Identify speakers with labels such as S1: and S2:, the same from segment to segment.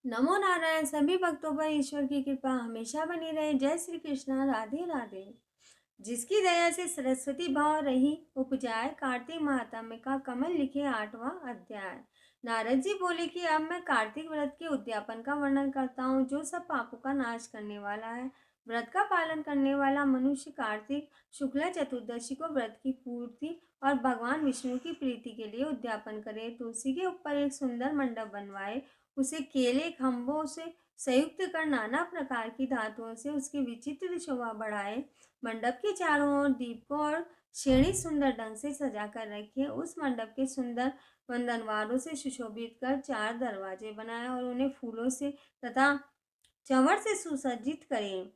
S1: नमो नारायण। सभी भक्तों पर ईश्वर की कृपा हमेशा बनी रहे। जय श्री कृष्णा। राधे राधे। जिसकी दया से सरस्वती भाव रही उपजाए, कार्तिक महात्म्य का कमल लिखे 8वां अध्याय। नारद जी बोले कि अब मैं कार्तिक व्रत के उद्यापन का वर्णन करता हूँ, जो सब पापों का नाश करने वाला है। व्रत का पालन करने वाला मनुष्य कार्तिक शुक्ला चतुर्दशी को व्रत की पूर्ति और भगवान विष्णु की प्रीति के लिए उद्यापन करे। तुलसी के ऊपर एक सुंदर मंडप बनवाए, उसे केले खंभों से संयुक्त कर नाना प्रकार की धातुओं से उसकी विचित्र शोभा बढ़ाए। मंडप के चारों ओर दीपकों और श्रेणी सुंदर ढंग से सजा कर रखे। उस मंडप के सुंदर वंदनवारों से सुशोभित कर 4 दरवाजे बनाए और उन्हें फूलों से तथा चंवर से सुसज्जित करें।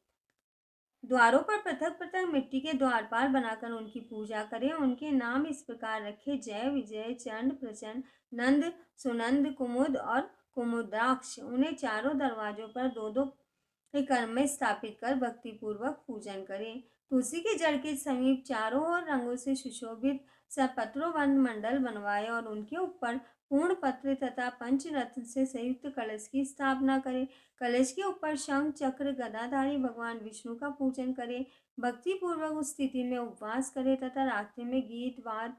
S1: द्वारों पर पृथक पृथक मिट्टी के द्वारपाल बनाकर उनकी पूजा करें। उनके नाम इस प्रकार रखे: जय, विजय, चंड, प्रचंड, नंद, सुनंद, कुमुद और कुमुदाक्ष। उन्हें चारों दरवाजों पर दो दो क्रम में स्थापित कर भक्ति पूर्वक पूजन करें। तुलसी के जड़ के समीप चारों ओर रंगों से सुशोभित सपत्रोबंद मंडल बनवाए और उनके ऊपर पूर्ण पत्र तथा पंचरत्न से संयुक्त कलश की स्थापना करें। कलश के ऊपर शंख चक्र गदाधारी भगवान विष्णु का पूजन करें। भक्ति पूर्वक उस स्थिति में उपवास करें तथा रात्रि में गीत वाद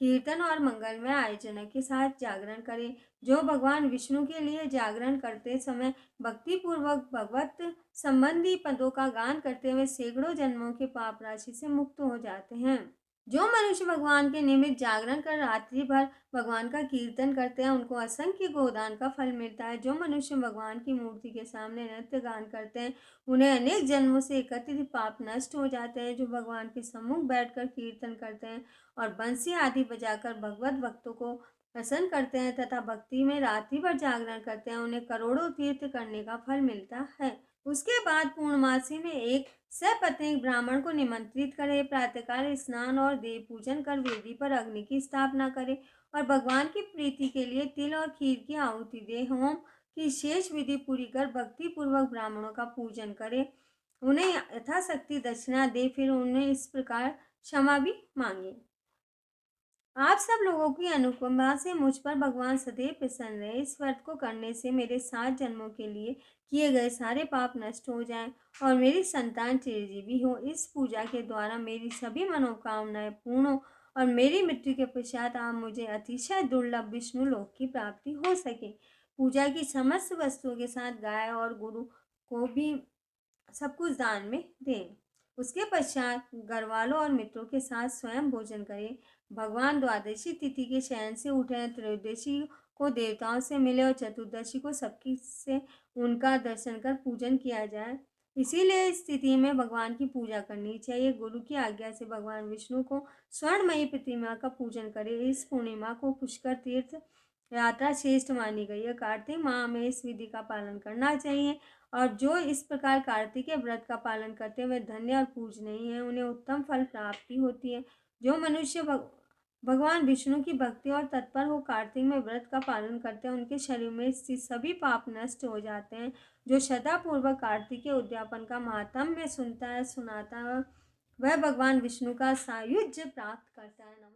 S1: कीर्तन और मंगलमय आयोजनों के साथ जागरण करें। जो भगवान विष्णु के लिए जागरण करते समय भक्ति पूर्वक भगवत संबंधी पदों का गान करते हुए सैकड़ों जन्मों के पाप राशि से मुक्त हो जाते हैं। जो मनुष्य भगवान के निमित्त जागरण कर रात्रि भर भगवान का कीर्तन करते हैं, उनको असंख्य गोदान का फल मिलता है। जो मनुष्य भगवान की मूर्ति के सामने नृत्य गान करते हैं, उन्हें अनेक जन्मों से एकत्रित पाप नष्ट हो जाते हैं। जो भगवान के सम्मुख बैठकर कीर्तन करते हैं और बंसी आदि बजाकर भगवत भक्तों को प्रसन्न करते हैं तथा भक्ति में रात्रि भर जागरण करते हैं, उन्हें करोड़ों तीर्थ करने का फल मिलता है। उसके बाद पूर्णमासी में एक सपत्नीक ब्राह्मण को निमंत्रित करे, प्रातःकाल स्नान और देव पूजन कर वेदी पर अग्नि की स्थापना करे और भगवान की प्रीति के लिए तिल और खीर की आहुति दे। होम की शेष विधि पूरी कर भक्ति पूर्वक ब्राह्मणों का पूजन करे, उन्हें यथाशक्ति दक्षिणा दे, फिर उन्हें इस प्रकार क्षमा भी मांगे: आप सब लोगों की अनुकंपा से मुझ पर भगवान सदैव प्रसन्न रहे। इस व्रत को करने से मेरे 7 जन्मों के लिए किए गए सारे पाप नष्ट हो जाएं और मेरी संतान चिरंजीवी हो। इस पूजा के द्वारा मेरी सभी मनोकामनाएं पूर्ण हो और मेरी मृत्यु के पश्चात आप मुझे अतिशय दुर्लभ विष्णु लोक की प्राप्ति हो सके। पूजा की समस्त वस्तुओं के साथ गाय और गुरु को भी सब कुछ दान में दें। उसके पश्चात घरवालों और मित्रों के साथ स्वयं भोजन करें। भगवान द्वादशी तिथि के शयन से उठे, त्रयोदशी को देवताओं से मिले और चतुर्दशी को सबकी से उनका दर्शन कर पूजन किया जाए। इसीलिए इस तिथि में भगवान की पूजा करनी चाहिए। गुरु की आज्ञा से भगवान विष्णु को स्वर्णमयी प्रतिमा का पूजन करें। इस पूर्णिमा को पुष्कर तीर्थ यात्रा श्रेष्ठ मानी गई है। कार्तिक माह में इस विधि का पालन करना चाहिए और जो इस प्रकार कार्तिक के व्रत का पालन करते हुए धन्य और पूजनीय है, उन्हें उत्तम फल प्राप्ति होती है। जो मनुष्य भगवान विष्णु की भक्ति और तत्पर हो कार्तिक में व्रत का पालन करते हैं, उनके शरीर में स्थित सभी पाप नष्ट हो जाते हैं। जो श्रद्धापूर्वक कार्तिक के उद्यापन का महात्म्य सुनता है, सुनाता है, वह भगवान विष्णु का सायुज्य प्राप्त करता है।